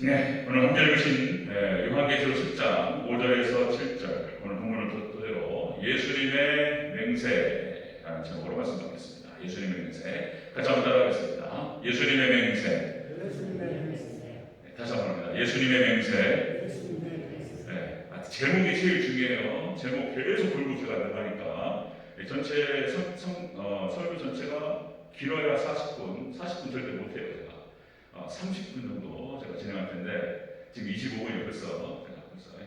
네, 오늘 함께 읽으신 요한계시록 10장 5절에서 7절 오늘 본문을 토대로 예수님의 맹세라는 제목으로 말씀드리겠습니다. 예수님의 맹세 같이 한번 따라하겠습니다. 예수님의 맹세. 네, 다시 한번 합니다. 예수님의 맹세. 네, 제목이 제일 중요해요. 제목 계속 불구제가 들어가니까 전체 설교 전체가 길어야 40분 절대 못해요. 제가 30분 정도 제가 진행할 텐데 지금 25분이 벌써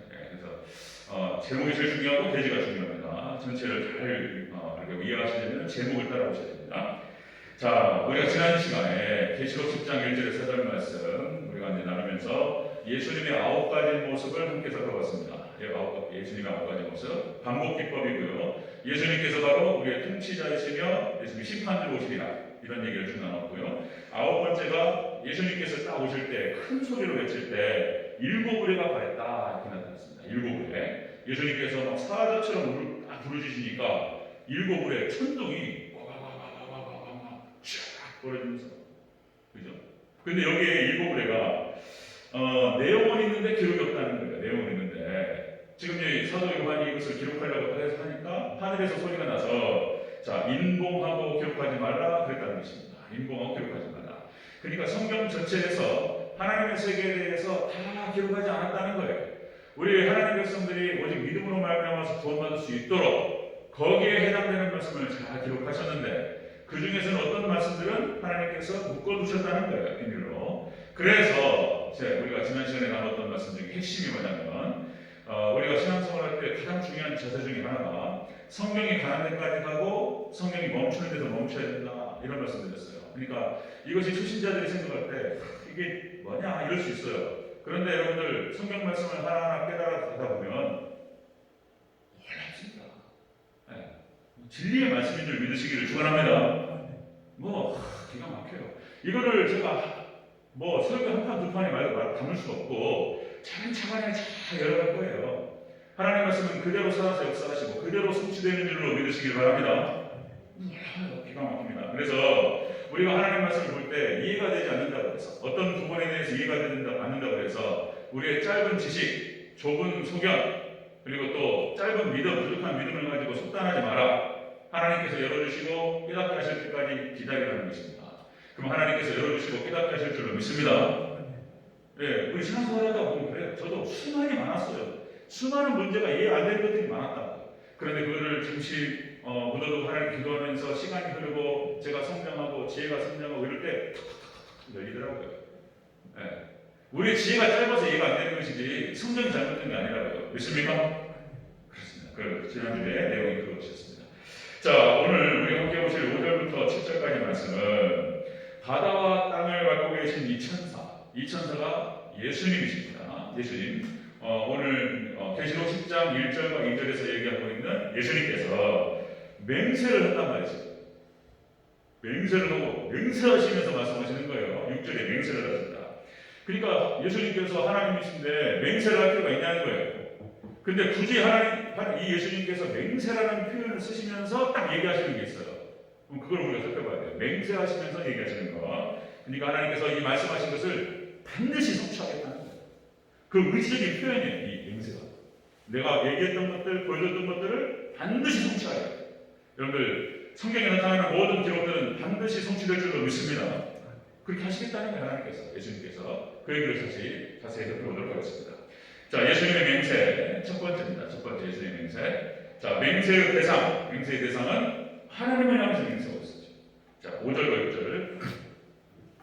그래서 제목이 제일 중요하고 대지가 중요합니다. 전체를 잘 이렇게 이해하시려면 제목을 따라오셔야 됩니다. 자, 우리가 지난 시간에 계시록 10장 1절에 4절 말씀 우리가 이제 나누면서 예수님의 9가지 모습을 함께 살펴봤습니다. 예수님의 9가지 모습, 반복 기법이고요. 예수님께서 바로 우리의 통치자이시며 예수님이 심판으로 오시리라 이런 얘기를 쭉 나눴고요. 9번째가 예수님께서 딱 오실 때 큰 소리로 외칠 때 7의뢰가 가했다 이렇게 나타났습니다. 7의뢰. 예수님께서 막 사자처럼 딱 부르짖으시니까 7의뢰 천둥이 와와와와와와와 쫙 벌어지면서 그죠? 근데 여기에 7의뢰가 내용은 있는데 기록이 없다는 거예요. 내용은 있는데 지금 이 사도 요한이 이것을 기록하려고 해서 하니까 하늘에서 소리가 나서 자, 인봉하고 기록하지 말라 그랬다는 것입니다. 인봉하고 기록하지 말라. 그러니까 성경 전체에서 하나님의 세계에 대해서 다 기록하지 않았다는 거예요. 우리 하나님의 백성들이 오직 믿음으로 말미암아서 구원받을 수 있도록 거기에 해당되는 말씀을 잘 기록하셨는데 그 중에서는 어떤 말씀들은 하나님께서 묶어두셨다는 거예요. 비밀로. 그래서 우리가 지난 시간에 나눴던 말씀 중에 핵심이 뭐냐면 우리가 신앙생활할 때 가장 중요한 자세 중에 하나가 성경이 가는 데까지 가고 성경이 멈추는 데서 멈춰야 된다 이런 말씀 드렸어요. 그러니까 이것이 초신자들이 생각할 때 이게 뭐냐 이럴 수 있어요. 그런데 여러분들 성경 말씀을 하나하나 깨달아가다 보면 어렵습니다. 네. 진리의 말씀인 줄 믿으시기를 축원합니다. 기가 막혀요. 이거를 제가 설교 한 판 두 판에 담을 수 없고 차근차근히 잘 열어갈 거예요. 하나님 말씀은 그대로 살아서 역사하시고 그대로 성취되는 줄로 믿으시길 바랍니다. 기가 막힙니다. 그래서 우리가 하나님 말씀을 볼 때 이해가 되지 않는다고 해서 어떤 부분에 대해서 이해가 되지 않는다고 해서 우리의 짧은 지식, 좁은 소견 그리고 또 짧은 믿음, 부족한 믿음을 가지고 속단하지 마라. 하나님께서 열어주시고 깨닫게 하실 때까지 기다리라는 것입니다. 그럼 하나님께서 열어주시고 깨닫게 하실 줄로 믿습니다. 네, 우리 신앙생활 하다 보면 그래요. 저도 수많이 많았어요. 수많은 문제가 이해 안 되는 것들이 많았다. 그런데 그거를 잠시 묻어두고 하나님 기도하면서 시간이 흐르고 제가 성장하고 지혜가 성장하고 이럴 때 탁탁탁탁 열리더라고요. 네. 우리 지혜가 짧아서 이해가 안 되는 것이지 성장이 잘못된 게 아니라고요. 믿습니까? 그렇습니다. 지난주에 내용이 그것이었습니다. 자, 오늘 우리 함께 보실 5절부터 7절까지 말씀은 바다와 땅을 갖고 계신 이 천사가 예수님이십니다. 예수님. 오늘 계시록 10장 1절과 2절에서 얘기하고 있는 예수님께서 맹세를 한단 말이죠. 맹세를 하고 맹세하시면서 말씀하시는 거예요. 6절에 맹세를 하신다. 그러니까 예수님께서 하나님이신데 맹세를 할 필요가 있냐는 거예요. 근데 굳이 이 예수님께서 맹세라는 표현을 쓰시면서 딱 얘기하시는 게 있어요. 그럼 그걸 우리가 살펴봐야 돼요. 맹세하시면서 얘기하시는 거. 그러니까 하나님께서 이 말씀하신 것을 반드시 성취하겠다는 거예요. 그 의지적인 표현이에요. 이 맹세가. 내가 얘기했던 것들, 보여줬던 것들을 반드시 성취하겠다. 여러분들 성경에 나타나는 모든 기록들은 반드시 성취될 줄로 믿습니다. 그렇게 하시겠다는 거예요. 하나님께서, 예수님께서. 그 얘기를 자세히 살펴보도록 하겠습니다. 자, 예수님의 맹세 첫 번째입니다. 첫 번째 예수님의 맹세. 자, 맹세의 대상은 하나님을 향해서 맹세하고 있었죠. 자, 5절과 6절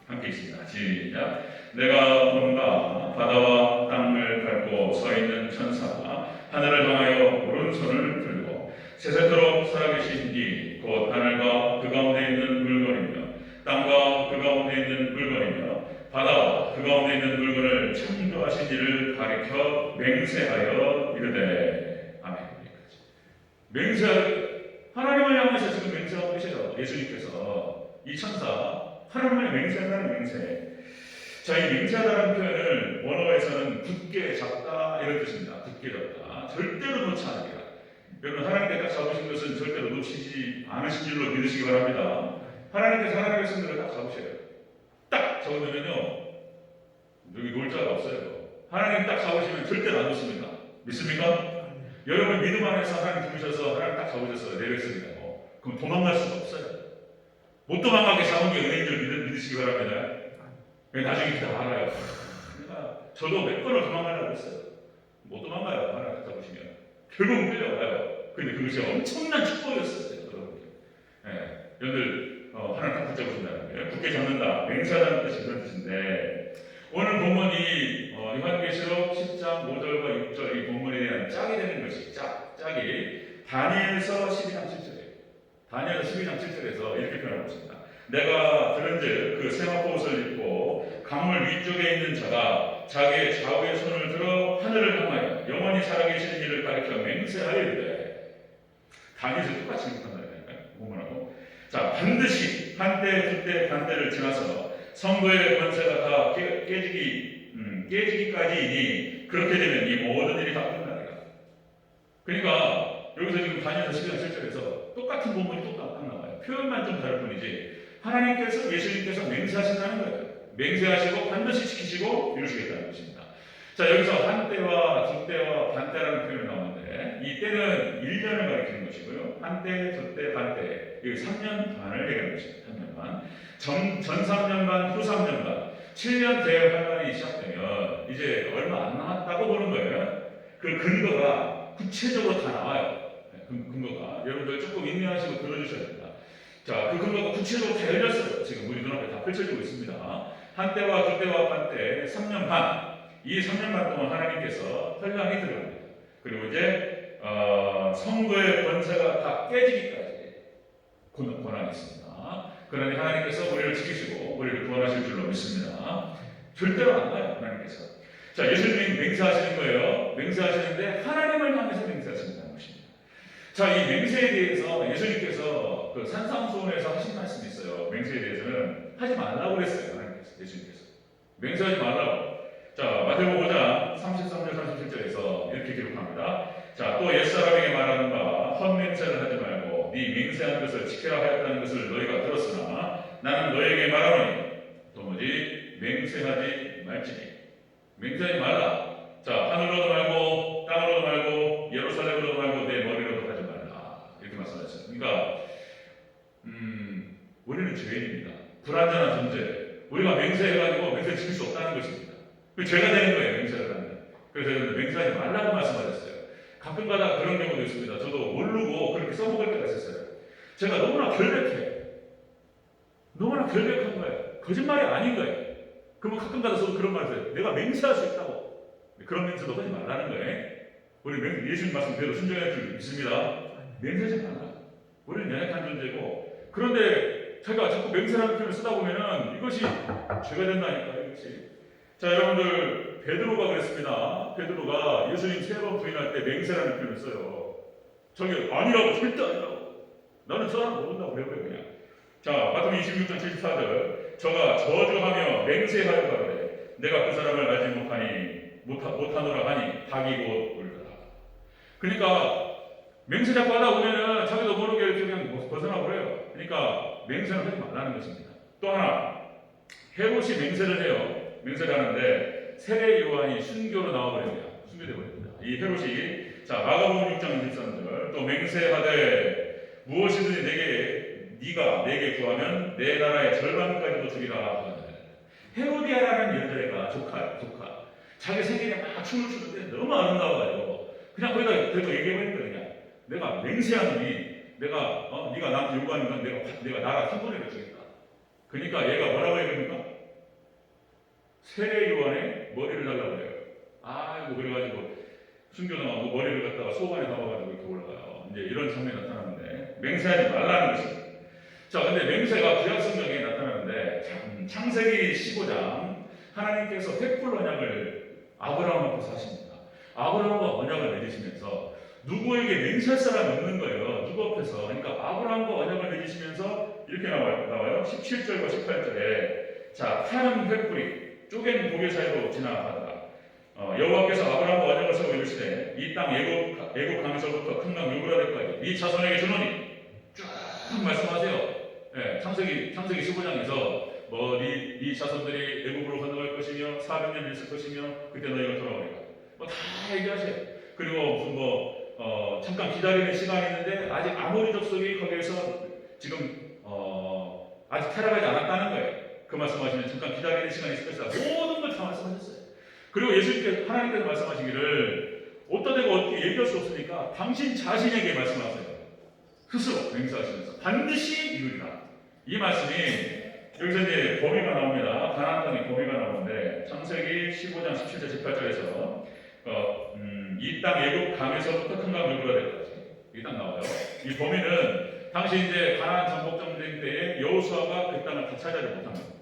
함께 있습니다. 시작. 내가 본다 바다와 땅을 밟고 서 있는 천사가 하늘을 향하여 오른손을 들고 세세토록 살아계신 이 곧 하늘과 그 가운데 있는 물건이며 땅과 그 가운데 있는 물건이며 바다와 그 가운데 있는 물건을 창조하신 이를 가리켜 맹세하여 이르되 아멘. 하나님을 향해서 지금 맹세하고 계시죠. 예수님께서 이 천사 하나님을 맹세한다는 맹세. 자, 이 맹세하다는 표현을 원어에서는 굳게 잡다 이런 뜻입니다. 굳게 잡다. 절대로 놓지 않으리라. 여러분 하나님께 딱 잡으신 것은 절대로 놓치지 않으신 줄로 믿으시기 바랍니다. 하나님께서 하나님의 백성들을 딱 잡으셔요. 딱 잡으면요 여기 놀자가 없어요. 하나님 딱 잡으시면 절대 안 놓습니다. 믿습니까? 여러분 믿음 안에서 하나님 부르셔서 하나님 딱 잡으셔서 내렸습니다. 그럼 도망갈 수가 없어요. 못 도망가게 잡은 게 은혜인 줄 믿으시기 바랍니다. 나중에 다 알아요. 그러니까 저도 몇 번을 도망가려고 했어요. 못 도망가요. 하나님 딱 잡으시면. 결국은 끌려와요. 근데 그것이 엄청난 축복이었어요. 여러분들 하나님 딱 붙잡으신다는 거예요. 굳게 잡는다. 맹세하다는 뜻이 그런 뜻인데 오늘 본문이 요한계시록 10장 5절과 6절 이 본문에 대한 짝이 되는 것이 짝이 다니엘서 12장 7절이에요. 다니엘서 12장 7절에서 이렇게 표현하고 있습니다. 내가 들은즉 그 세마포옷을 입고 강물 위쪽에 있는 자가 자기의 좌우의 손을 들어 하늘을 향하여 영원히 살아계시는 이를 가리켜 맹세하여 이르되 다니엘서 똑같이 읽는다니까요. 본문하고 자 반드시 한때 두때 반때를 지나서 선거의 권세가 다 깨지기까지이니 그렇게 되면 이 모든 일이 다 끝나리라. 그러니까 여기서 지금 다니엘서 12장 7절에서 똑같은 본문이 똑같이 나와요. 표현만 좀 다를 뿐이지 하나님께서 예수님께서 맹세하신다는 거예요. 맹세하시고 반드시 지키시고 이루시겠다는 것입니다. 자 여기서 한때와 두때와 반때라는 표현이 나오는데 이 때는 1년을 가리키는 것이고요. 한때, 두때, 반때 여기 3년 반을 얘기하는 것입니다. 3년 반. 전 3년 반, 후 3년 반 7년 대환란이 시작되면 이제 얼마 안 남았다고 보는 거예요. 그 근거가 구체적으로 다 나와요. 근거가 여러분들 조금 인내하시고 들어주셔야 됩니다. 자, 그 근거가 구체적으로 다 열렸어요. 지금 우리 눈앞에 다 펼쳐지고 있습니다. 한때와 두때와 반때 3년 반. 이 3년 반 동안 하나님께서 현란히 들어갑니다. 그리고 이제 선거의 권세가 다 깨지기까지 권한이 있습니다. 그러니 하나님께서 우리를 지키시고 우리를 구원하실 줄로 믿습니다. 절대로 안 가요. 하나님께서. 자, 예수님이 맹세하시는 거예요. 맹세하시는데 하나님을 향해서 맹세하신다는 것입니다. 자, 이 맹세에 대해서 예수님께서 그 산상수훈에서 하신 말씀이 있어요. 맹세에 대해서는 하지 말라고 그랬어요. 하나님께서, 예수님께서. 맹세하지 말라고. 자, 마태복음 5장 33절 37절에서 이렇게 기록합니다. 자, 또 옛사람에게 말하는 바 헛맹세를 하지 말고 네 맹세한 것을 지켜야 하였다는 것을 너희가 들었으나 나는 너희에게 말하노니 도무지 맹세하지 말지니. 맹세하지 말라. 자, 하늘로도 말고 땅으로도 말고 예루살렘으로도 말고 내 머리로도 하지 말라. 이렇게 말씀하셨어요. 그러니까 우리는 죄인입니다. 불완전한 존재. 우리가 맹세해가지고 맹세 지킬 수 없다는 것입니다. 죄가 되는 거예요. 맹세를 하면. 그래서 맹세하지 말라고 말씀하셨어요. 가끔가다 그런 경우도 있습니다. 저도 모르고 그렇게 써먹을 때가 있었어요. 제가 너무나 결백한 거예요. 거짓말이 아닌 거예요. 그러면 가끔가다 저도 그런 말을 해요. 내가 맹세할 수 있다고. 그런 맹세도 하지 말라는 거예요. 우리 예수님 말씀 그대로 순종할 줄 믿습니다. 맹세하지 말라. 우리는 연약한 존재고 그런데 제가 자꾸 맹세라는 표현을 쓰다 보면은 이것이 죄가 된다니까요. 이것이. 자, 여러분들 베드로가 그랬습니다. 베드로가 예수님 3번 부인할 때 맹세라는 표현을 써요. 저기 아니라고, 절대 아니라고. 나는 저 사람 모른다고 그래요 그냥. 자, 마태복음 26장 74절 저가 저주하며 맹세하여 가로되 내가 그 사람을 알지 못하노라 하니 닭이 곧 울더라. 그러니까 맹세 자꾸 하다 보면은 자기도 모르게 이렇게 그냥 벗어나 버려요. 그러니까 맹세는 하지 말라는 것입니다. 또 하나 헤롯이 맹세를 해요. 맹세를 하는데 세례 요한이 순교로 나와버립니다. 순교되어 버립니다. 이 헤롯이 자 마가복음 6장 23절 또 맹세하되 무엇이든지 네가 내게 구하면 내 나라의 절반까지도 주리라. 헤로디아라는 여자애가 조카 자기 생일에 막 춤을 추는데 너무 아름다워가지고 그냥 거기다 얘기해버린 거예요. 그냥 내가 맹세하노니 내가 네가 나한테 요구하는 건 내가 나라 3분의 1을 주겠다. 그러니까 얘가 뭐라고 얘기합니까? 세례 요한의 머리를 달라고 해요. 아이고 그래가지고 순교당하고 머리를 갖다가 소관에 담아가지고 이렇게 올라가요. 이제 이런 장면이 나타나는데 맹세하지 말라는 것입니다. 자, 근데 맹세가 구약 성경에 나타나는데 창세기 15장 하나님께서 횃불 언약을 아브라함 앞에서 하십니다. 아브라함과 언약을 맺으시면서 누구에게 맹세할 사람이 없는 거예요. 누구 앞에서. 그러니까 아브라함과 언약을 맺으시면서 이렇게 나와요. 17절과 18절에 자, 타는 횃불이 쪼갠 고개 사이로 지나가다가 여호와께서 아브라함과 언약을 세워 이르시되 이 땅 애굽 강에서부터 큰 강 유브라데까지 네 자손에게 주노니 쭉 말씀하세요. 예, 창세기 15장에서 네 자손들이 애굽으로 건너갈 것이며 400년 있을 것이며 그때 너희가 돌아오리라. 뭐 다 얘기하세요. 그리고 무슨 잠깐 기다리는 시간이 있는데 아직 아모리 족속이 거기에서 지금 아직 타락하지 않았다는 거예요. 그 말씀하시면 잠깐 기다리는 시간이 있을 것이다. 모든 걸 다 말씀하셨어요. 그리고 예수님께서 하나님께서 말씀하시기를 어디다 대고 어떻게 얘기할 수 없으니까 당신 자신에게 말씀하세요. 스스로 맹세하시면서 반드시 이루리라. 이 말씀이 여기서 이제 범위가 나옵니다. 가나안 땅의 범위가 나오는데 창세기 15장 17절 18절에서 이 땅 애굽 강에서부터 큰 강 유브라 될까지 이 땅 나와요. 이 범위는 당시 이제 가나안 정복 전쟁 때에 여호수아가 그 땅을 다 차지하지 못한 겁니다.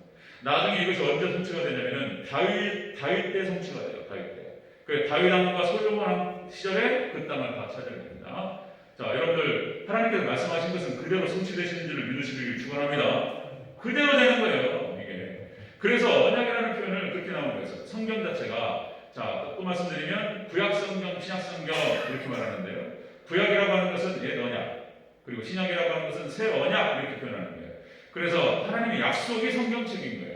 나중에 이것이 언제 성취가 되냐면은 다윗 때 성취가 돼요. 다윗 때. 그 다윗 왕과 솔로몬 왕 시절에 그 땅을 다 차지하게 됩니다. 자, 여러분들 하나님께서 말씀하신 것은 그대로 성취되시는 줄을 믿으시길 축원합니다. 그대로 되는 거예요. 이게. 그래서 언약이라는 표현을 그렇게 나오는 거예요. 성경 자체가 또 말씀드리면 구약 성경, 신약 성경 이렇게 말하는데요. 구약이라고 하는 것은 옛 언약, 그리고 신약이라고 하는 것은 새 언약 이렇게 표현하는 거예요. 그래서 하나님의 약속이 성경책인 거예요.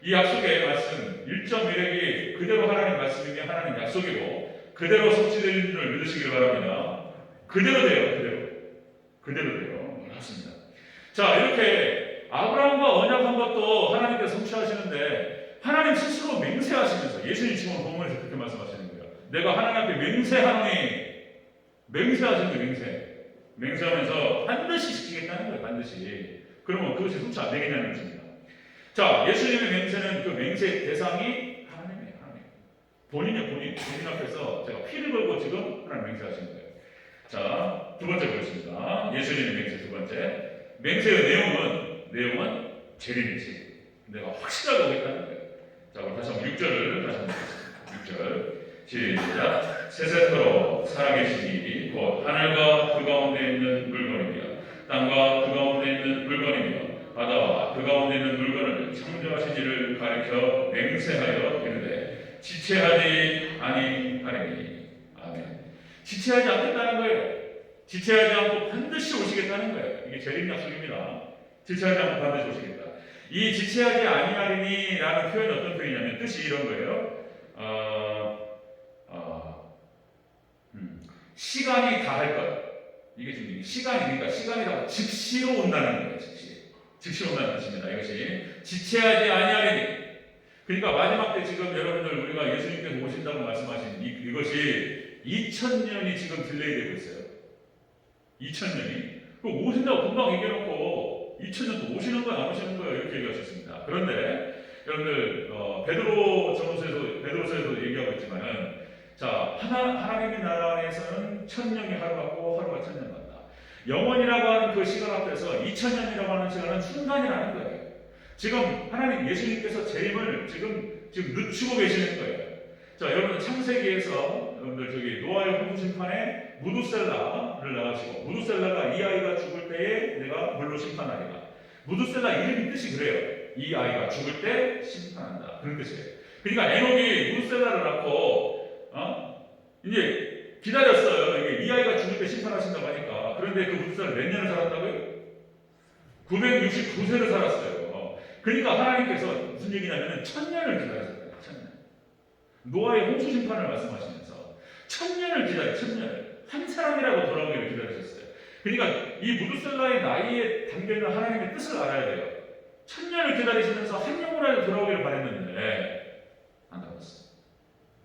이 약속의 말씀 1.1핵이 그대로 하나님 말씀이며 하나님 약속이고 그대로 성취되는 줄 믿으시길 바랍니다. 그대로 돼요. 그대로 돼요. 맞습니다. 자, 이렇게 아브라함과 언약한 것도 하나님께서 성취하시는데 하나님 스스로 맹세하시면서 예수님 지금 본문에서 그렇게 말씀하시는 거예요. 내가 하나님 앞에 맹세하노니 맹세하시는 거예요. 맹세하면서 반드시 지키겠다는 거예요. 반드시. 그러면 그것이 성취 안 되겠냐는 것입니다. 자, 예수님의 맹세는 그 맹세의 대상이 하나님이에요. 본인 앞에서 제가 피를 걸고 지금 하나님 맹세하시는 거예요. 자, 두 번째 보겠습니다. 예수님의 맹세 두 번째. 맹세의 내용은 재림이지. 내가 확실하게 오겠다는 거예요. 자, 그럼 다시 한번 6절을 다시 한번 보겠습니다. 6절. 시작. 세세토록 살아계시니 곧 하늘과 그 가운데 있는 물건이며 땅과 그 가운데 있는 물건이며 바다와 그 가운데 있는 물건을 창조하신 이를 가리켜 맹세하여 이르되 지체하지 아니하리니. 아멘. 지체하지 않겠다는 거예요. 지체하지 않고 반드시 오시겠다는 거예요. 이게 재림 약속입니다. 지체하지 않고 반드시 오시겠다. 이 지체하지 아니하리니 라는 표현이 어떤 표현이냐면 뜻이 이런 거예요. 시간이 다 할 것. 이게 지금 그러니까 시간이라고 즉시로 온다는 거예요. 즉시로 온다는 뜻입니다. 이것이 지체하지 아니하리니. 그러니까 마지막 때 지금 여러분들 우리가 예수님께서 오신다고 말씀하신 이것이 2000년이 지금 딜레이 되고 있어요. 2000년이. 그 오신다고 금방 얘기해놓고 2000년 또 오시는 거야 안 오시는 거야 이렇게 얘기하셨습니다. 그런데 여러분들 베드로서에도 얘기하고 있지만은 자, 하나님의 나라에서는 1000년이 하루 같고 하루가 1000년 같다. 영원이라고 하는 그 시간 앞에서 2000년이라고 하는 시간은 순간이라는 거예요. 지금 하나님 예수님께서 재림을 지금 늦추고 계시는 거예요. 자, 여러분 창세기에서 여러분들 노아의 홍수 심판에 무두셀라를 낳으시고 무두셀라가 이 아이가 죽을 때에 내가 물로 심판하리라. 무두셀라 이름이 뜻이 그래요. 이 아이가 죽을 때 심판한다. 그런 뜻이에요. 그러니까 에녹이 무두셀라를 낳고 이제 기다렸어요. 이게 이 아이가 죽을 때 심판하신다고 하니까. 그런데 그 무두셀라 몇 년을 살았다고요? 969세를 살았어요. 그러니까 하나님께서 무슨 얘기냐면 1000년을 기다렸어요. 1000년. 노아의 홍수 심판을 말씀하시면서 1000년을 기다려. 1000년을. 한 사람이라도 돌아오기를 기다리셨어요. 그러니까 이 무두셀라의 나이에 담겨있는 하나님의 뜻을 알아야 돼요. 1000년을 기다리시면서 한 영혼이라도 돌아오기를 바랬는데 안 나왔어요.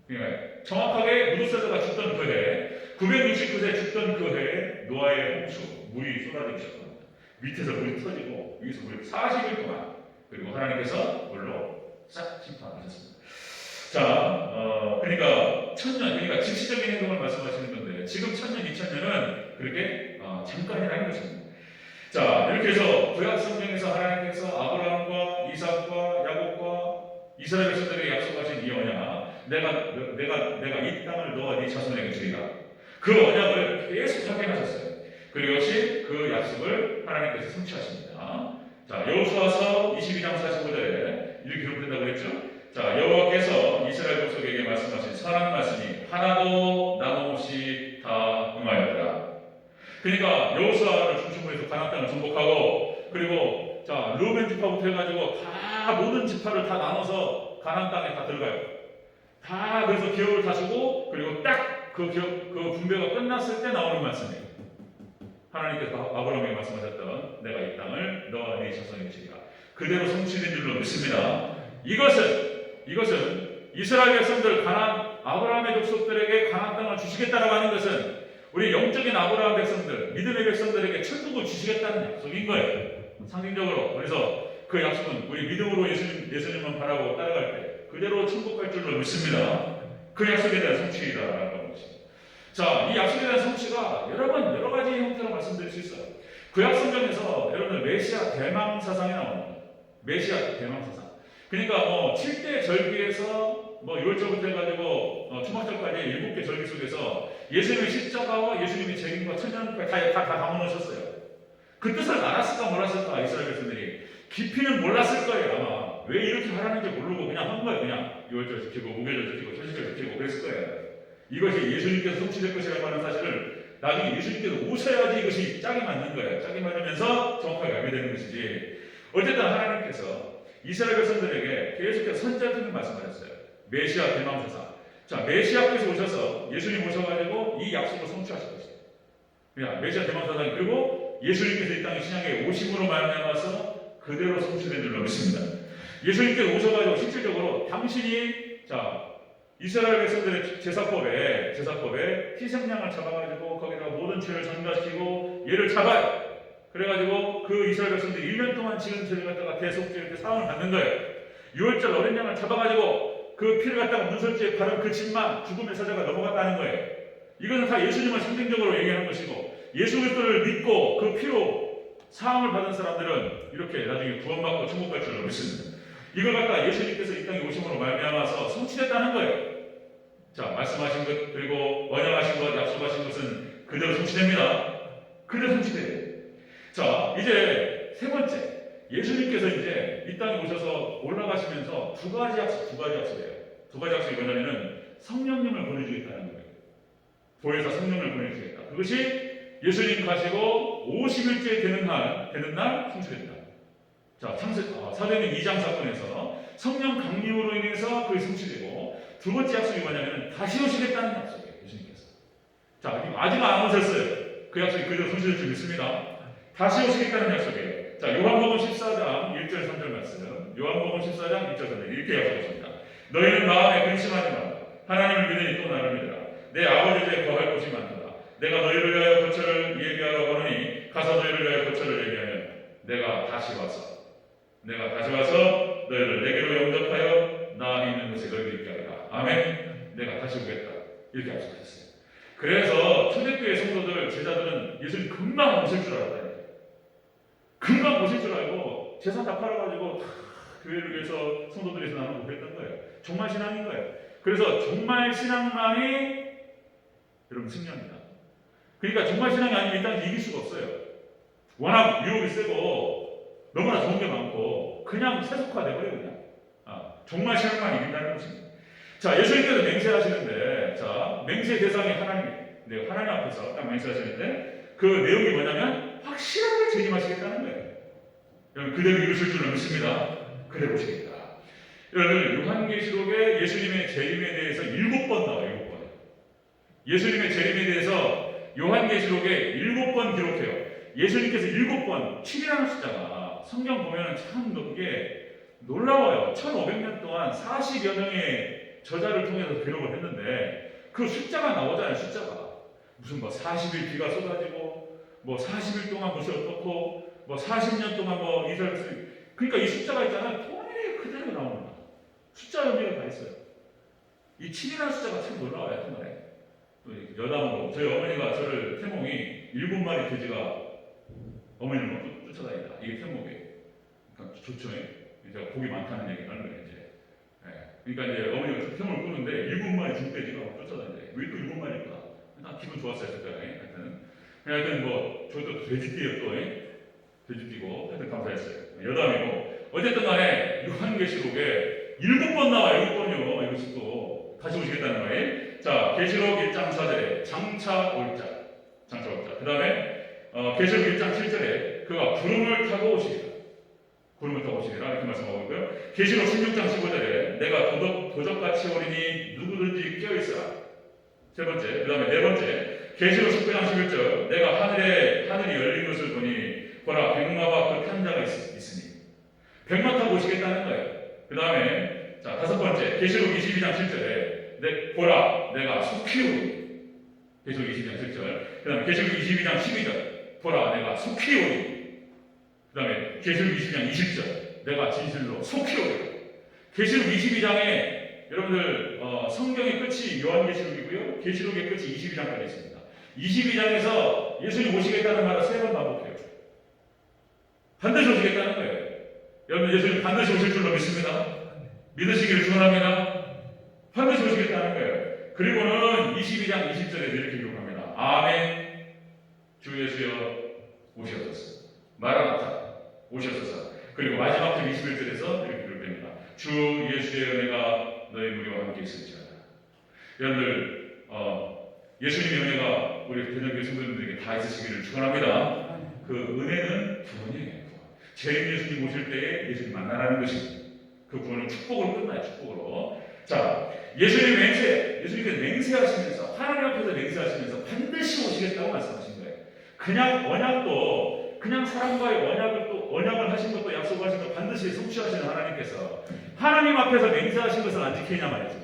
그러니까 정확하게 무두셀라가 죽던 그 해, 969세 죽던 그 해에 노아의 홍수, 물이 쏟아지기 시작합니다. 밑에서 물이 터지고 위에서 물이 40일 동안 그리고 하나님께서 물로 싹 심판하셨습니다. 자, 그러니까 1000년, 그러니까 즉시적인 행동을 말씀하시는 건데 지금 1000년, 2000년은 그렇게 잠깐이라는 것입니다. 자, 이렇게 해서 구약 성경에서 하나님께서 아브라함과 이삭과 야곱과 이스라엘 백성들에게 약속하신 이 언약, 내가 이 땅을 너와 네 자손에게 주리라. 그 언약을 계속 확인하셨어요. 그리고 역시 그 약속을 하나님께서 성취하십니다. 자, 여호수아서 22장 45절에 이렇게 기록된다고 했죠. 자, 여호와께서 이스라엘 족속에게 말씀하신 선한 말씀이 하나도 남음없이 다 응하였더라. 그러니까 여호수아를 중심으로 해서 가나안 땅을 정복하고 그리고 자 르우벤 지파부터 해가지고 다 모든 지파를 다 나눠서 가나안 땅에 다 들어가요. 다 그래서 기업을 다시고 그리고 딱 그 분배가 끝났을 때 나오는 말씀이에요. 하나님께서 아브라함에게 말씀하셨던 내가 이 땅을 너와 네 자손에게 주리라. 그대로 성취된 줄로 믿습니다. 이것은 이스라엘 백성들 아브라함의 족속들에게 가나안 땅을 주시겠다라고 하는 것은 우리 영적인 아브라함 백성들, 믿음의 백성들에게 천국을 주시겠다는 약속인 거예요. 상징적으로. 그래서 그 약속은 우리 믿음으로 예수님만 바라고 따라갈 때 그대로 천국 갈 줄로 믿습니다. 그 약속에 대한 성취이다라는 것입니다. 자, 이 약속에 대한 성취가 여러 가지 형태로 말씀드릴 수 있어요. 구약 성경에서 여러분들 메시아 대망 사상이 나옵니다. 메시아 대망 사상. 그러니까 7대 절기에서 6월절부터 해가지고 초막절까지 7개 절기 속에서 예수님의 십자가와 예수님의 재림과 천년까지 다 담아놓으셨어요. 그 뜻을 알았을까 몰랐을까 이스라엘 백성들이 깊이는 몰랐을 거예요. 아마 왜 이렇게 하라는지 모르고 그냥 한 거예요. 그냥 6월절 지키고 목요일절 지키고 초실절 지키고 그랬을 거예요. 이것이 예수님께서 성취될 것이라고 하는 사실을 나중에 예수님께서 오셔야지 이것이 짝이 맞는 거예요. 짝이 맞으면서 정확하게 알게 되는 것이지. 어쨌든 하나님께서 이스라엘 백성들에게 계속해서 선지자들을 말씀하셨어요. 메시아 대망사상. 자, 메시아께서 오셔서 예수님 오셔가지고 이 약속을 성취하실 것이에요. 그냥 메시아 대망사상. 그리고 예수님께서 이 땅에 신약에 오심으로 말미암아서 그대로 성취된 줄로 믿습니다. 예수님께서 오셔가지고 실질적으로 당신이 이스라엘 백성들의 제사법에 희생양을 잡아가지고 거기다가 모든 죄를 전가시키고 얘를 잡아요. 그래가지고 그 이스라엘 백성들이 1년 동안 지은 죄를 갖다가 대속죄 사함을 받는 거예요. 6월절 어린 양을 잡아가지고 그 피를 갖다가 문설주에 바른 그 집만 죽음의 사자가 넘어갔다는 거예요. 이것은 다 예수님을 상징적으로 얘기하는 것이고 예수 그리스도를 믿고 그 피로 사함을 받은 사람들은 이렇게 나중에 구원받고 천국 갈 줄로 믿습니다. 이걸 갖다 예수님께서 이 땅에 오심으로 말미암아서 성취됐다는 거예요. 자, 말씀하신 것 그리고 언약하신 것 약속하신 것은 그대로 성취됩니다. 그대로 성취돼요. 자, 이제 세 번째 예수님께서 이제 이 땅에 오셔서 올라가시면서 두 가지 약속이에요. 두 가지 약속이 뭐냐면은 성령님을 보내주겠다는 거예요. 보혜사 성령을 보내주겠다. 그것이 예수님 가시고 50일째 되는 날 성취된다. 자, 사도행전 2장 사건에서 성령 강림으로 인해서 그게 성취되고 두 번째 약속이 뭐냐면 다시 오시겠다는 약속이에요. 예수님께서. 자, 아직 안 오셨어요. 그 약속이 그대로 성취될 줄 믿습니다. 다시 오시겠다는 약속이에요. 자, 요한복음 14장 1절 3절 말씀. 요한복음 14장 1절 3절 이렇게 약속하십니다. 너희는 마음에 근심하지 마라. 하나님을 믿으니 또 나를 믿으라. 내 아버지에 거할 곳이 많도다. 내가 너희를 위하여 거처를 예비하라고 하노니 가서 너희를 위하여 거처를 예비하면 내가 다시 와서 너희를 내게로 영접하여 나 있는 곳에 너희를 있게 하리라. 아멘. 내가 다시 오겠다. 이렇게 약속하셨어요. 그래서 초대교회 성도들, 제자들은 예수님 금방 오실 줄 알았다. 금방 오실 줄 알고 재산 다 팔아가지고 다 교회를 위해서 성도들에서 나누고 그랬던 거예요. 정말 신앙인 거예요. 그래서 정말 신앙만이 여러분 승리합니다. 그러니까 정말 신앙이 아니면 이 땅에서 이길 수가 없어요. 워낙 유혹이 세고 너무나 좋은 게 많고 그냥 세속화되어버려요. 그냥 정말 신앙만 이긴다는 것입니다. 자, 예수님께서 맹세하시는데 맹세 대상이 하나님이에요. 하나님 앞에서 딱 맹세하시는데 그 내용이 뭐냐면 확실하게 재림하시겠다는 거예요. 여러분 그대로 이루실 줄로 믿습니다. 그래 보시겠다. 여러분 요한계시록에 예수님의 재림에 대해서 7번 나와요. 7번. 예수님의 재림에 대해서 요한계시록에 7번 기록해요. 예수님께서 7번 7이라는 숫자가 성경 보면 참 그게 놀라워요. 1500년 동안 40여 명의 저자를 통해서 기록을 했는데 그 숫자가 나오잖아요. 숫자가 무슨 40일 비가 쏟아지고 40일 동안 무엇이 어떻고 40년 동안 이스라엘 그러니까 이 숫자가 있잖아요. 통일이 그대로 나오는 거예요. 숫자 의미가 다 있어요. 이 7이라는 숫자가 참 놀라워요. 정말. 여담으로 저희 어머니가 저를 태몽이 7마리 돼지가 어머니를 쫓아다니다. 이게 태몽이에요. 그러니까 좋죠. 제가 복이 많다는 얘기를 하는 거예요. 그러니까 이제 어머니가 태몽을 꾸는데 7마리 중돼지가 쫓아다니다. 왜 또 7마리일까? 난 기분 좋았어요. 하여튼 저도 돼지띠예요. 또 돼지띠고 하여튼 감사했어요. 여담이고 어쨌든 간에 요한계시록에 7번 나와요. 7번이요. 이것이 또 다시 오시겠다는 거예요. 자, 계시록 1장 4절에 장차 올자. 그 다음에 계시록 1장 7절에 그가 구름을 타고 오시리라. 구름을 타고 오시리라 이렇게 말씀하고 있고요. 계시록 16장 15절에 내가 도적같이 오리니 누구든지 끼어있으라. 세 번째, 그 다음에 네 번째, 계시록 19장 11절 내가 하늘이 열린 것을 보니 보라 백마와 그 탄 자가 있으니 백마 타고 오시겠다는 거예요. 그 다음에 자 다섯 번째, 계시록 22장 7절에 보라 내가 속히 오리. 계시록 22장 7절. 그 다음에 계시록 22장 12절 보라 내가 속히 오리. 그 다음에 계시록 22장 20절 내가 진실로 속히 오리. 계시록 22장에 여러분들 성경의 끝이 요한계시록이고요. 계시록의 끝이 22장까지 있습니다. 22장에서 예수님 오시겠다는 말을 3번 반복해요. 반드시 오시겠다는 거예요. 여러분 예수님 반드시 오실 줄로 믿습니다. 믿으시기를 축원합니다. 반드시 오시겠다는 거예요. 그리고는 22장 20절에 이렇게 기록합니다. 아멘. 주 예수여 오시옵소서. 마라나타 오시옵소서. 그리고 마지막 절 21절에서 이렇게 기록됩니다. 주 예수의 은혜가 너희 무리와 함께 있을지어다. 여러분들 예수님의 은혜가 우리 대전교회 성도님들에게 다 있으시기를 축원합니다. 그 은혜는 구원이에요. 죄인 예수님 오실 때에 예수님 만나라는 것입니다. 그 구원은 축복으로 끝나요. 축복으로. 자, 예수님 예수님께서 맹세하시면서 하나님 앞에서 맹세하시면서 반드시 오시겠다고 말씀하신 거예요. 그냥 언약도 그냥 사람과의 언약을 하신 것도 약속하신 것 반드시 성취하시는 하나님께서 하나님 앞에서 맹세하신 것을 안 지키냐 말이죠.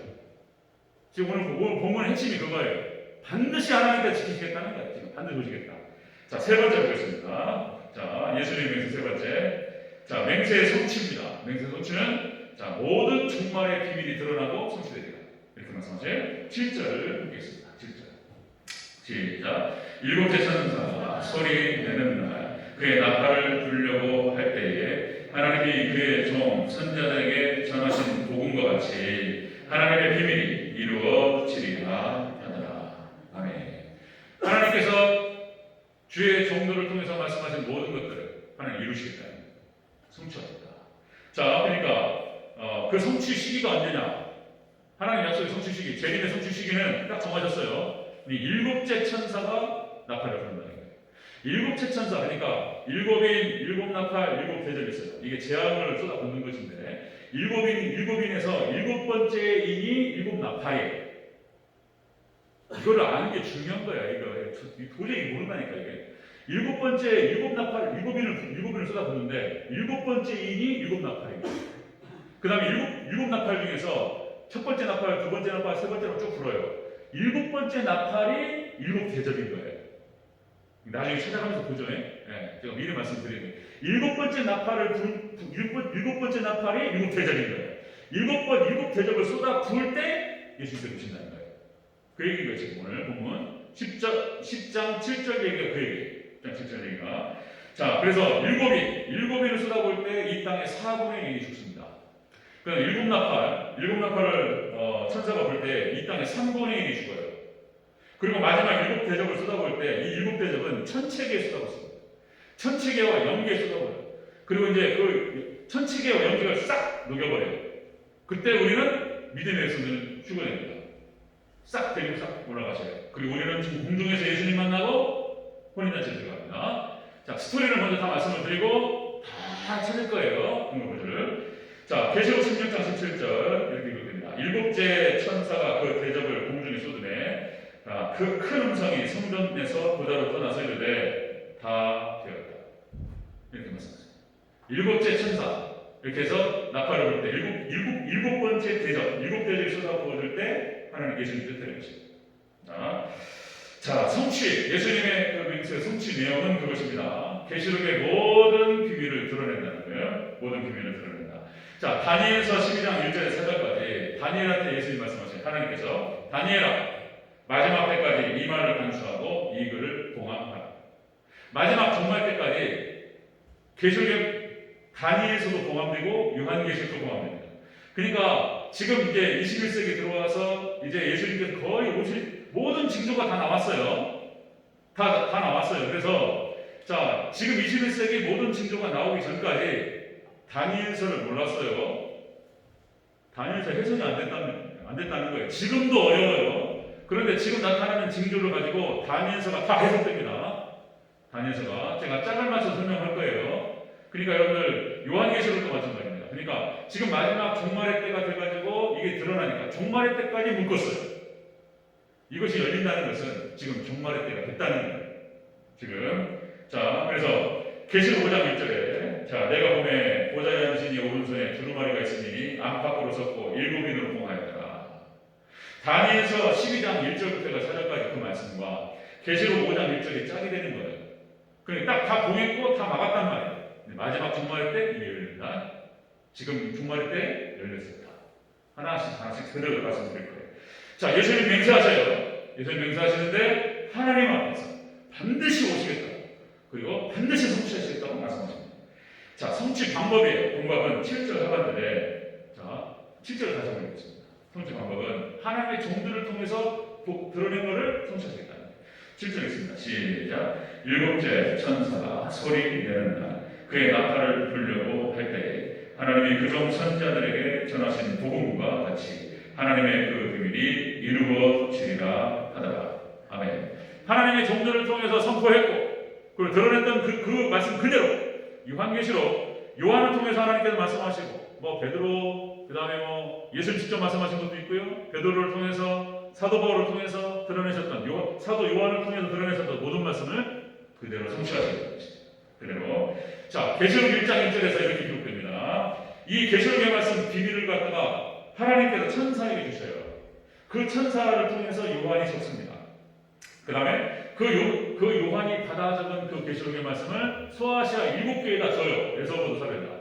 지금 오늘 본문의 핵심이 그거예요. 반드시 하나님께서 지키시겠다는 거예요. 지금 반드시 오시겠다. 자, 세 번째 보겠습니다. 자, 예수님 맹세 세 번째. 자, 맹세의 성취입니다. 맹세의 성취는 자, 모든 종말의 비밀이 드러나고 성취되리라. 이렇게 말씀하세요. 7절 보겠습니다. 7절. 시작. 일곱째 천사가 소리 내는 날 그의 나팔을 불려고 할 때에 하나님이 그의 종 선자들에게 전하신 복음과 같이 하나님의 비밀이 이루어지리라 하더라. 아멘. 하나님께서 주의 종들을 통해서 말씀하신 모든 것들을 하나님 이루시겠다. 성취하겠다. 자, 그러니까 그 성취 시기가 언제냐? 하나님 약속의 성취 시기, 재림의 성취 시기는 딱 정하셨어요. 이 일곱째 천사가 나팔을 부른다는 거예요. 일곱째 천사, 그러니까 일곱 나팔, 일곱 대접이 있어요. 이게 재앙을 쏟아붓는 것인데, 일곱인에서 일곱 번째 인이 일곱 나팔이에요. 이거를 아는 게 중요한 거야. 이거 도저히 모른다니까 이게. 일곱 번째 일곱 나팔, 일곱인을 쏟아붓는데 일곱 번째 인이 일곱 나팔입니다. 그 다음에 일곱 나팔 중에서 첫 번째 나팔, 두 번째 나팔, 세 번째로 쭉 불어요. 일곱 번째 나팔이 일곱 대접인 거예요. 나중에 찾아가면서 보죠. 예, 제가 미리 말씀드리는데 일곱 번째 나팔이 일곱 대접인 거예요. 일곱 대접을 쏟아 부을 때 예수님께서 오신다는 거예요. 그 얘기가 지금 오늘 본문 10장 7절 얘기가 그 얘기예요. 10장 7절 얘기가. 자, 그래서 일곱인을 쏟아부을 때 이 땅에 4분의 1이 죽습니다. 그러니까 일곱 나팔을 천사가 불 때 이 땅에 3분의 1이 죽어요. 그리고 마지막 일곱 대접을 쏟아부을 때 이 일곱 대접은 천체계에 쏟아붓습니다. 천체계와 영계에 쏟아부어요. 그리고 이제 그 천체계와 영계를 싹 녹여버려요. 그때 우리는 믿음의 손을 휴거됩니다. 싹 데리고 싹 올라가셔요. 그리고 우리는 지금 공중에서 예수님 만나고 혼인잔치에 들어갑니다. 자, 스토리를 먼저 다 말씀을 드리고 다 찾을 거예요. 등록을. 자, 계시록 16장 17절 이렇게 기록됩니다. 일곱째 천사가 그 대접을 공중에 쏟으매 그 큰 음성이 성전에서 보다로 떠나서 이르되 다 되었다. 이렇게 말씀하셨습니다. 일곱째 천사 이렇게 해서 나팔을 불 때 일곱 번째 대접, 일곱 대접이 쏟아부어질 때 하나님 예수님 뜻대로 것입니다. 자, 성취, 예수님의 그 맹세의 성취 내용은 그것입니다. 계시록의 모든 비밀을 드러낸다는 거예요. 모든 비밀을 드러낸다. 자, 다니엘서 12장 1절에서 4절까지 다니엘한테 예수님 말씀하신 하나님께서 다니엘아 마지막 때까지 이 말을 간수하고 이 글을 봉함하라. 마지막 종말 때까지 계시록의 다니엘서도 봉함되고 요한계시록도 봉함됩니다. 그러니까 지금 이제 21세기 들어와서 이제 예수님께서 거의 오실 모든 징조가 다 나왔어요. 다 나왔어요. 그래서 자, 지금 21세기 모든 징조가 나오기 전까지 다니엘서를 몰랐어요. 다니엘서 해석이 안 됐다는 거예요. 지금도 어려워요. 그런데 지금 나타나는 징조를 가지고 다니엘서가 다 해석됩니다. 다니엘서가 제가 짝을 맞춰 설명할 거예요. 그러니까 여러분들 요한계시록도 마찬가지입니다. 그러니까 지금 마지막 종말의 때가 돼가지고 이게 드러나니까 종말의 때까지 묶었어요. 이것이 열린다는 것은 지금 종말의 때가 됐다는 거예요. 지금 자 그래서 계시록 5장 1절에 자 내가 보매 보좌에 앉으신 이 오른손에 두루마리가 있으니 안팎으로 섰고 7인으로 봉하였더라. 다니엘서 12장 1절부터가 4절까지 그 말씀과 계시록 5장 1절이 짝이 되는 거예요. 그러니까 딱 다 봉했고 다 막았단 말이에요. 마지막 종말의 때 이게 열린다. 지금 종말의 때 열렸습니다. 하나씩 그대로 말씀드릴 거예요. 자 예수님 맹세하세요. 예수님 맹세하시는데 하나님 앞에서 반드시 오시겠다. 그리고 반드시 성취하시겠다고 말씀하십니다. 자 성취 방법이에요. 방법은 7절 하반절에 자 7절 다시 한번 읽겠습니다. 성취 방법은 하나님의 종들을 통해서 드러낸 것을 성취하시겠다. 7절 읽습니다. 시작. 일곱째 천사가 소리 내는 날 그의 나팔을 불려고 할 때에 하나님이 그종 선자들에게 전하신 복음과 같이 하나님의 그 비밀이 이루어지리라 하더라. 아멘. 하나님의 종들을 통해서 선포했고 그리고 드러냈던 그 말씀 그대로 요한계시록 요한을 통해서 하나님께서 말씀하시고 뭐 베드로 그 다음에 뭐 예수님 직접 말씀하신 것도 있고요. 베드로를 통해서 사도 바울을 통해서 드러내셨던 사도 요한을 통해서 드러내셨던 모든 말씀을 그대로 성취하시는 것입니다. 그대로 자 계시록 1장 1절에서 이렇게 기록됩니다. 이 계시록의 말씀 비밀을 갖다가 하나님께서 천사에게 주셔요. 그 천사를 통해서 요한이 적습니다. 그 다음에 그 요한이 받아 적은 그 계시록의 말씀을 소아시아 7교회에다 줘요. 에서보도 사별다.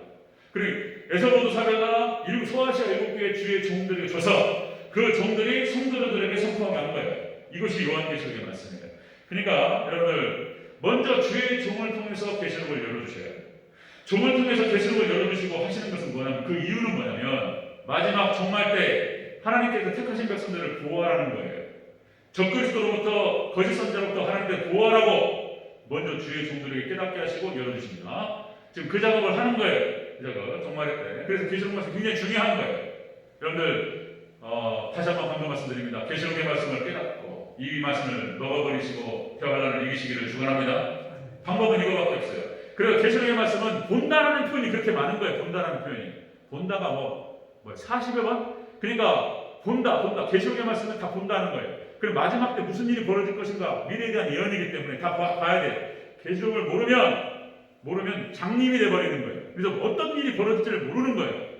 그리고 에서보도 사별다 소아시아 7교회 주의 종들에게 줘서 그 종들이 성도들에게 선포하게 한 거예요. 이것이 요한계시록의 말씀이에요. 그러니까 여러분들 먼저 주의 종을 통해서 계시록을 열어주셔야 돼요. 종을 통해서 계시록을 열어주시고 하시는 것은 뭐냐면 그 이유는 뭐냐면 마지막 종말 때 하나님께서 택하신 백성들을 보호하라는 거예요. 적그리스도로부터 거짓 선자로부터 하나님께 보호하라고 먼저 주의 종들에게 깨닫게 하시고 열어주십니다. 지금 그 작업을 하는 거예요. 그 작업 종말의 때. 그래서 계시록 말씀 굉장히 중요한 거예요. 여러분들 다시 한번 강조 말씀드립니다. 계시록의 말씀을 깨닫고 이 말씀을 먹어버리시고 벼바다를 이기시기를 축원합니다. 방법은 이거밖에 없어요. 그래서 계시록의 말씀은 본다라는 표현이 그렇게 많은 거예요. 본다라는 표현이. 본다가 뭐 40여 번? 그러니까 본다. 계시록의 말씀은 다 본다는 거예요. 그리고 마지막 때 무슨 일이 벌어질 것인가 미래에 대한 예언이기 때문에 다 봐야 돼요. 계시록을 모르면 장님이 돼버리는 거예요. 그래서 어떤 일이 벌어질지를 모르는 거예요.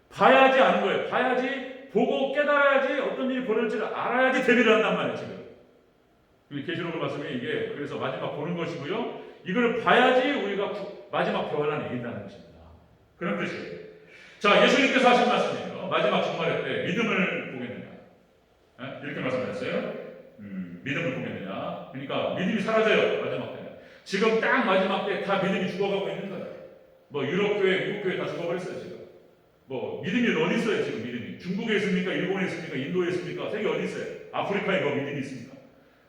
봐야지 아는 거예요. 봐야지 보고 깨달아야지 어떤 일이 벌어질지를 알아야지 대비를 한단 말이에요. 지금 계시록의 말씀이 이게 그래서 마지막 보는 것이고요. 이걸 봐야지 우리가 마지막 교환을 이긴다는 것입니다. 그런 뜻이에요. 자 예수님께서 하신 말씀이에요. 마지막 종말의 때 믿음을 보겠느냐 이렇게 말씀하셨어요. 믿음을 보겠느냐. 그러니까 믿음이 사라져요. 마지막 때는. 지금 딱 마지막 때 다 믿음이 죽어가고 있는 거예요. 뭐 유럽교회, 미국교회 다 죽어버렸어요. 지금. 뭐 믿음이 어디 있어요? 지금 믿음이. 중국에 있습니까? 일본에 있습니까? 인도에 있습니까? 세계 어디 있어요? 아프리카에 뭐 믿음이 있습니까?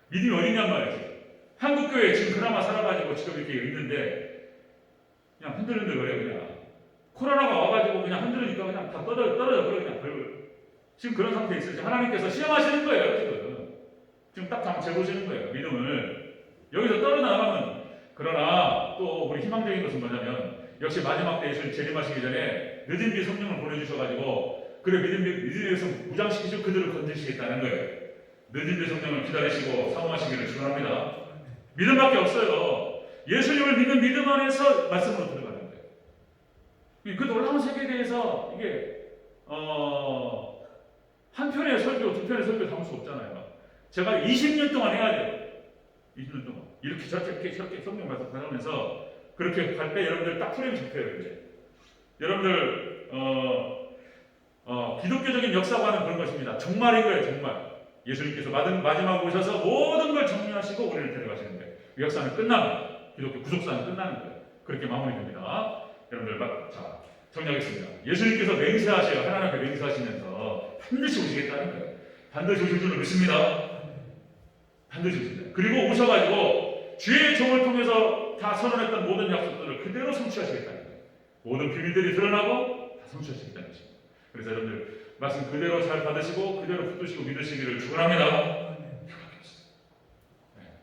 믿음이 어디냔 말이지. 한국교회 지금 그나마 살아가지고 지금 이렇게 있는데 그냥 흔들흔들거려요. 그냥. 코로나가 와가지고 그냥 흔들으니까 그냥 다 떨어져 그냥 벌벌. 지금 그런 상태에 있어요. 하나님께서 시험하시는 거예요. 지금 딱 한번 재보시는 거예요. 믿음을. 여기서 떨어나가면 그러나 또 우리 희망적인 것은 뭐냐면 역시 마지막 때 예수님 재림하시기 전에 늦은 뒤 성령을 보내주셔가지고 그래 믿음에서 무장시키시고 그들을 건지시겠다는 거예요. 늦은 뒤 성령을 기다리시고 사모하시기를 축원합니다. 믿음밖에 없어요. 예수님을 믿는 믿음 안에서 말씀으로 들어가는 거예요. 그 놀라운 세계에 대해서 이게 한 편의 설교, 두 편의 설교 담을 수 없잖아요. 제가 20년 동안 해야 돼요. 20년 동안. 이렇게 저렇게 성경 말씀 가면서 그렇게 갈 때 여러분들 딱 프레임 잡혀요. 이제. 여러분들 기독교적인 역사관은 그런 것입니다. 정말인 거예요. 정말. 예수님께서 마지막 오셔서 모든 걸 정리하시고 우리를 데려가시는 거예요. 역사는 끝납니다. 기독교 구속사는 끝나는 거예요. 그렇게 마무리됩니다. 여러분들 자 정리하겠습니다. 예수님께서 맹세하셔요. 하나님 앞에 맹세하시면서 반드시 오시겠다는 거예요. 반드시 오실 줄을 믿습니다. 반드시 오십니다. 그리고 오셔가지고 주의 종을 통해서 다 선언했던 모든 약속들을 그대로 성취하시겠다는 거예요. 모든 비밀들이 드러나고 다 성취하시겠다는 것입니다. 그래서 여러분들 말씀 그대로 잘 받으시고 그대로 붙드시고 믿으시기를 축원합니다.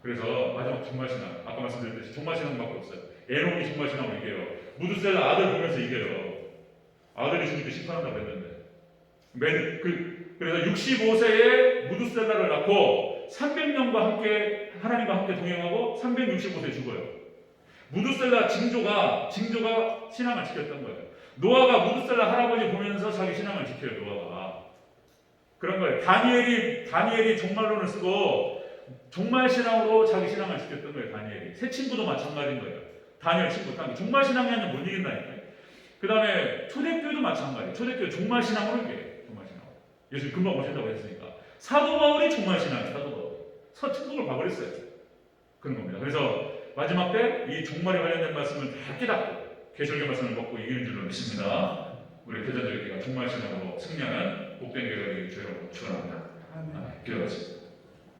그래서 마지막 종말신앙 아까 말씀드렸듯이 종말신앙밖에 없어요. 에녹이 종말신앙으로 이겨요. 무드셀라 아들 보면서 이겨요. 아들이 죽을 때 심판한다고 했는데. 그래서 65세에 무드셀라를 낳고 300년과 함께 하나님과 함께 동행하고 365세에 죽어요. 무드셀라 징조가 신앙을 지켰던 거예요. 노아가 무드셀라 할아버지 보면서 자기 신앙을 지켜요. 노아가 그런 거예요. 다니엘이 종말론을 쓰고 종말 신앙으로 자기 신앙을 지켰던 거예요. 다니엘이 새 친구도 마찬가지인 거예요. 다니엘 친구 종말 신앙이 아니면 못 이긴다니까요. 그 다음에 초대교회도 마찬가지예요. 초대교회 종말 신앙으로 이겨요. 종말 신앙. 예수님 금방 오신다고 했으니까 사도 바울이 종말 신앙이에요. 사도 바울. 천국을 봐버렸어요. 그런 겁니다. 그래서 마지막 때 이 종말에 관련된 말씀을 다 깨닫고 계시록의 말씀을 먹고 이기는 줄로 믿습니다. 우리 대전절기가 종말 신앙으로 승리하는 복된 교회가 되길 주여 축원합니다. 기도하겠습니다.